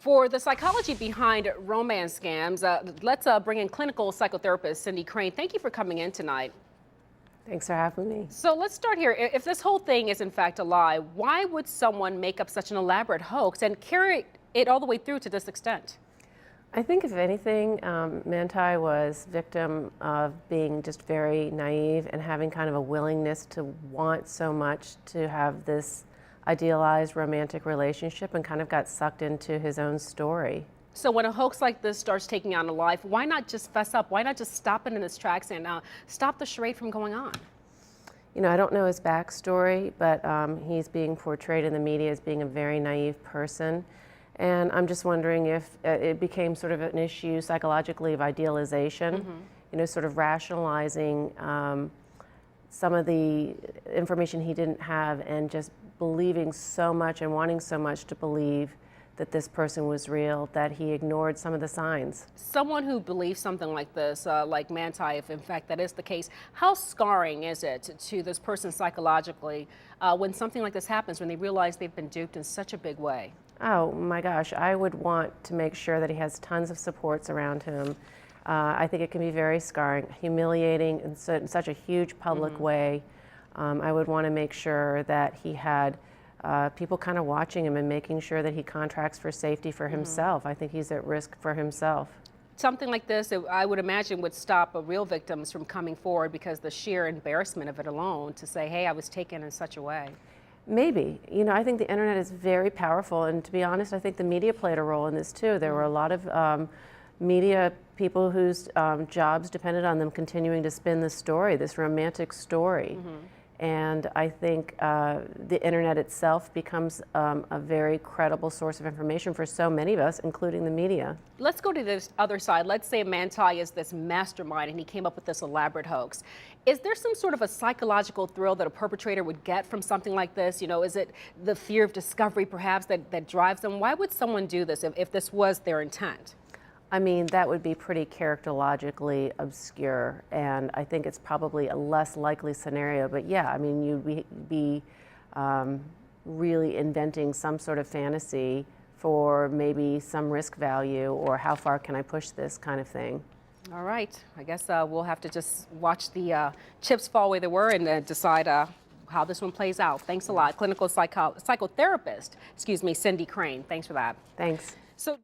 For the psychology behind romance scams, let's bring in clinical psychotherapist Cindy Crane. Thank you for coming in tonight. Thanks for having me. So let's start here. If this whole thing is in fact a lie, why would someone make up such an elaborate hoax and carry it all the way through to this extent? I think if anything, Manti was victim of being just very naive and having kind of a willingness to want so much to have this idealized romantic relationship and kind of got sucked into his own story. So when a hoax like this starts taking on a life, why not just fess up? Why not just stop it in its tracks and stop the charade from going on? You know, I don't know his backstory, but he's being portrayed in the media as being a very naive person. And I'm just wondering if it became sort of an issue psychologically of idealization, you know, sort of rationalizing some of the information he didn't have and just believing so much and wanting so much to believe that this person was real that he ignored some of the signs. Someone who believes something like this, like Manti, if in fact that is the case, how scarring is it to this person psychologically when something like this happens, when they realize they've been duped in such a big way? Oh my gosh, I would want to make sure that he has tons of supports around him. I think it can be very scarring, humiliating in such a huge public way. I would want to make sure that he had people kind of watching him and making sure that he contracts for safety for himself. I think he's at risk for himself. Something like this, I would imagine, would stop real victims from coming forward because the sheer embarrassment of it alone to say, hey, I was taken in such a way. Maybe. You know, I think the internet is very powerful, and to be honest, I think the media played a role in this too. There were a lot of media people whose jobs depended on them continuing to spin this story, this romantic story. And I think the internet itself becomes a very credible source of information for so many of us, including the media. Let's go to this other side. Let's say Manti is this mastermind and he came up with this elaborate hoax. Is there some sort of a psychological thrill that a perpetrator would get from something like this? You know, is it the fear of discovery perhaps that drives them? Why would someone do this if this was their intent? I mean, that would be pretty characterologically obscure, and I think it's probably a less likely scenario. But yeah, I mean, you'd be really inventing some sort of fantasy for maybe some risk value or how far can I push this kind of thing. All right. I guess we'll have to just watch the chips fall where they were and decide how this one plays out. Thanks a lot. Clinical psychotherapist, Cindy Crane. Thanks for that. Thanks. So.